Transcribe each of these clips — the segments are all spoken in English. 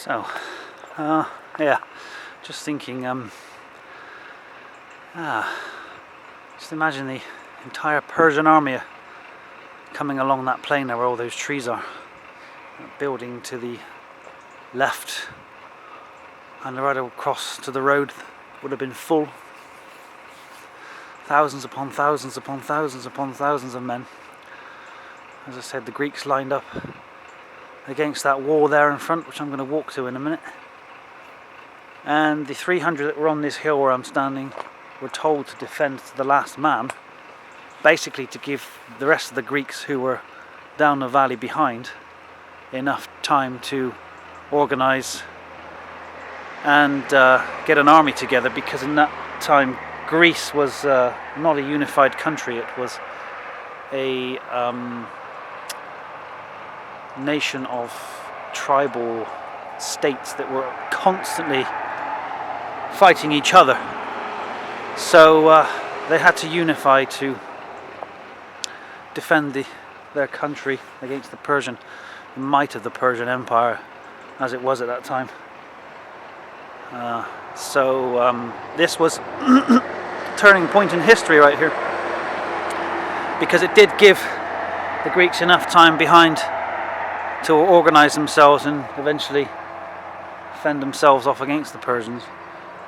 So, yeah, just thinking, just imagine the entire Persian army coming along that plain there where all those trees are. That building to the left and right across to the road would have been full. Thousands upon thousands upon thousands upon thousands of men. As I said, the Greeks lined up against that wall there in front, which I'm going to walk to in a minute. And the 300 that were on this hill where I'm standing were told to defend to the last man, basically to give the rest of the Greeks who were down the valley behind enough time to organise and get an army together, because in that time Greece was not a unified country. It was a nation of tribal states that were constantly fighting each other. So they had to unify to defend their country against the might of the Persian Empire as it was at that time. So this was a turning point in history right here, because it did give the Greeks enough time behind to organise themselves and eventually fend themselves off against the Persians.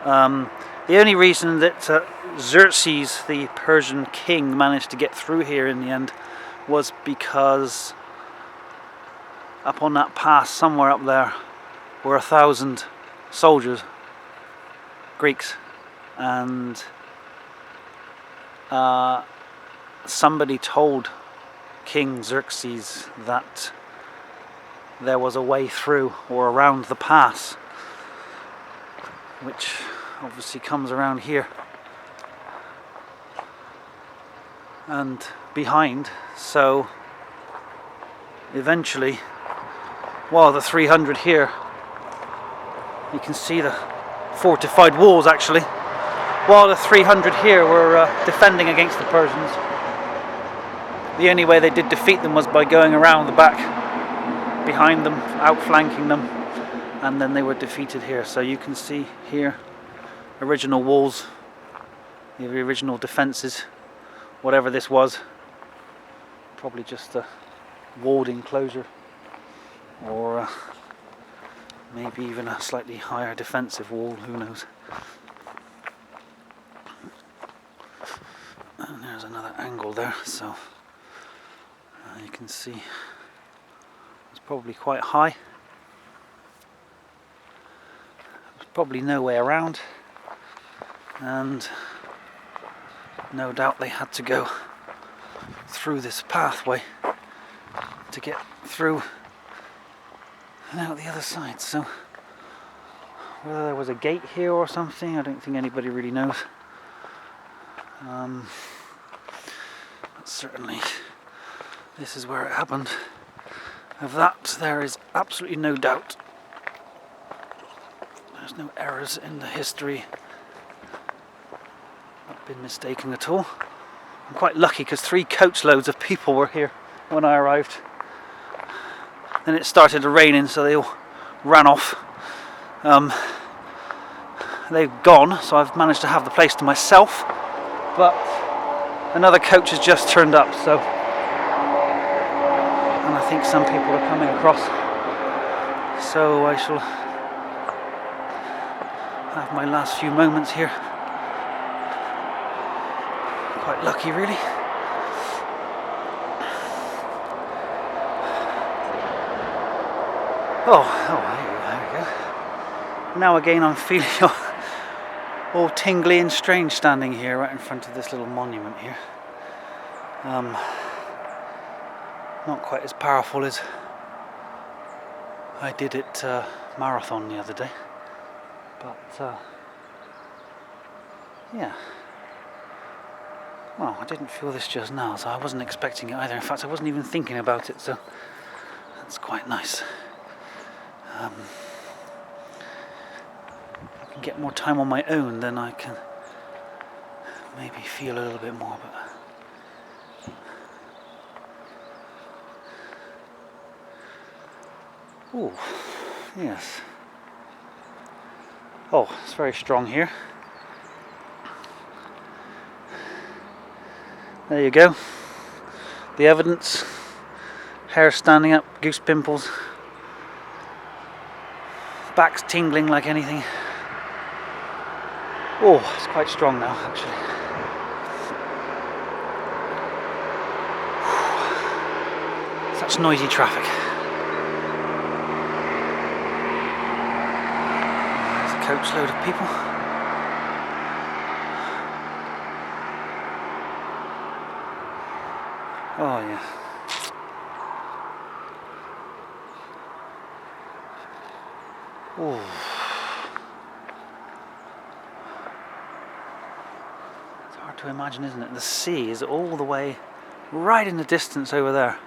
The only reason that Xerxes, the Persian king, managed to get through here in the end was because up on that pass, somewhere up there, were 1,000 soldiers, Greeks, and somebody told King Xerxes that there was a way through or around the pass, which obviously comes around here and behind. So eventually, while the 300 here, you can see the fortified walls actually, while the 300 here were defending against the Persians, the only way they did defeat them was by going around the back behind them, outflanking them, and then they were defeated here. So you can see here original walls, the original defences, whatever this was, probably just a walled enclosure, or maybe even a slightly higher defensive wall, who knows. And there's another angle there, so you can see it's probably quite high. There's probably no way around, and no doubt they had to go through this pathway to get through and out the other side. So whether there was a gate here or something, I don't think anybody really knows. But certainly this is where it happened. Of that there is absolutely no doubt. There's no errors in the history. Not been mistaken at all. I'm quite lucky because 3 coachloads of people were here when I arrived. Then it started to rain, so they all ran off. They've gone, so I've managed to have the place to myself. But another coach has just turned up, so, and I think some people are coming across. So I shall have my last few moments here. Quite lucky, really. Oh, there we go. Now again I'm feeling all tingly and strange standing here right in front of this little monument here. Not quite as powerful as I did at Marathon the other day, but yeah. Well, I didn't feel this just now, so I wasn't expecting it either. In fact, I wasn't even thinking about it, so that's quite nice. If I can get more time on my own, then I can maybe feel a little bit more. But oh, yes. Oh, it's very strong here. There you go. The evidence. Hair standing up, goose pimples. Back's tingling like anything. Oh, it's quite strong now, actually. Such noisy traffic. There's a coach load of people. Oh yeah. Oh. It's hard to imagine, isn't it? The sea is all the way right in the distance over there.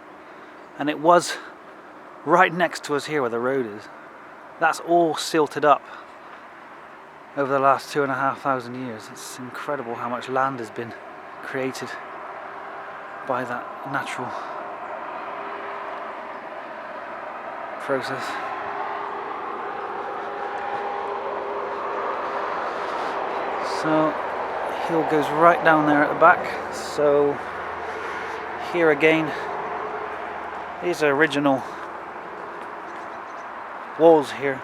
And it was right next to us here where the road is. That's all silted up over the last 2,500 years. It's incredible how much land has been created by that natural process. So hill goes right down there at the back. So here again, these are original walls here.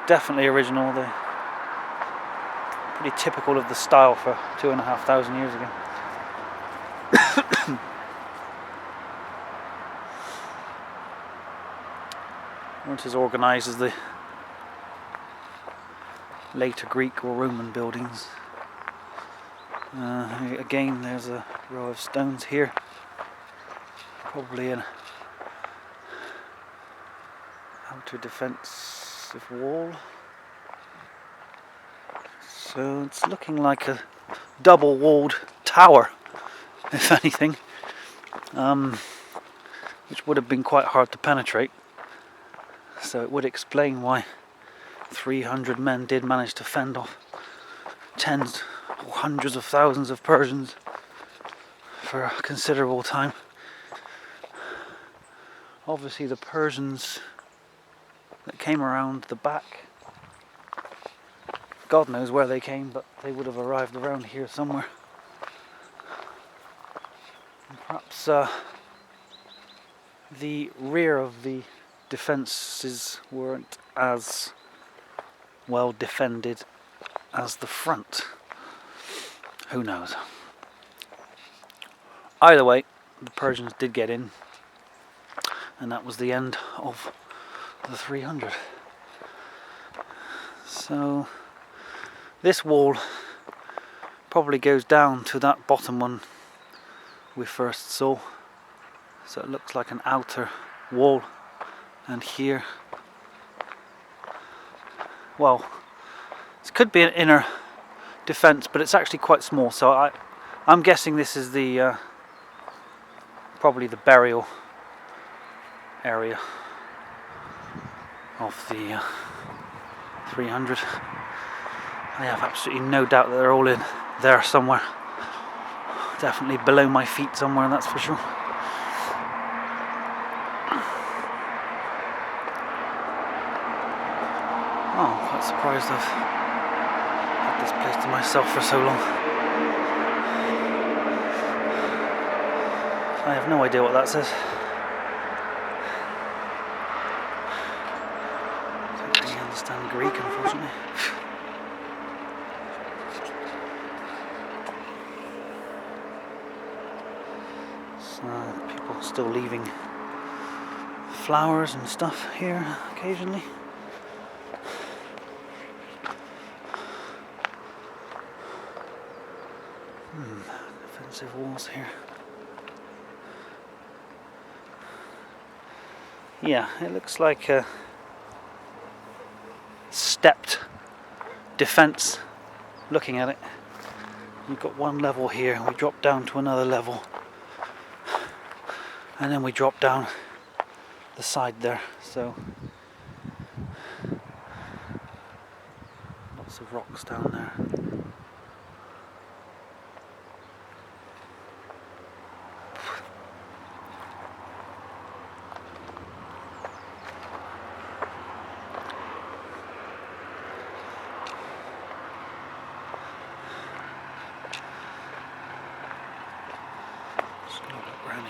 Definitely original. They're pretty typical of the style for 2,500 years ago. Weren't as organised as the later Greek or Roman buildings. Again, there's a row of stones here. Probably an outer defensive wall. So it's looking like a double-walled tower, if anything, which would have been quite hard to penetrate. So it would explain why 300 men did manage to fend off tens or hundreds of thousands of Persians for a considerable time. Obviously the Persians that came around the back, God knows where they came, but they would have arrived around here somewhere. And perhaps the rear of the defences weren't as well defended as the front. Who knows? Either way, the Persians did get in, and that was the end of the 300. So this wall probably goes down to that bottom one we first saw. So it looks like an outer wall, and here, well, this could be an inner defense, but it's actually quite small. So I'm guessing this is the probably the burial area of the 300. I have absolutely no doubt that they're all in there somewhere. Definitely below my feet somewhere, that's for sure. Oh, I'm quite surprised I've had this place to myself for so long. I have no idea what that says. I don't really understand Greek, unfortunately. So people still leaving flowers and stuff here occasionally. Defensive walls here. Yeah, it looks like a stepped defense looking at it. We've got one level here, we drop down to another level, and then we drop down the side there. So lots of rocks down there.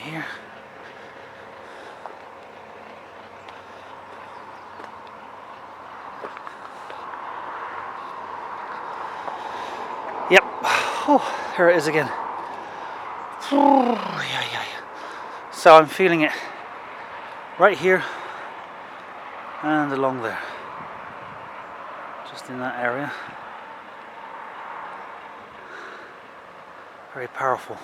here. Yep. Oh, here it is again. Oh, yeah. So I'm feeling it right here and along there. Just in that area. Very powerful.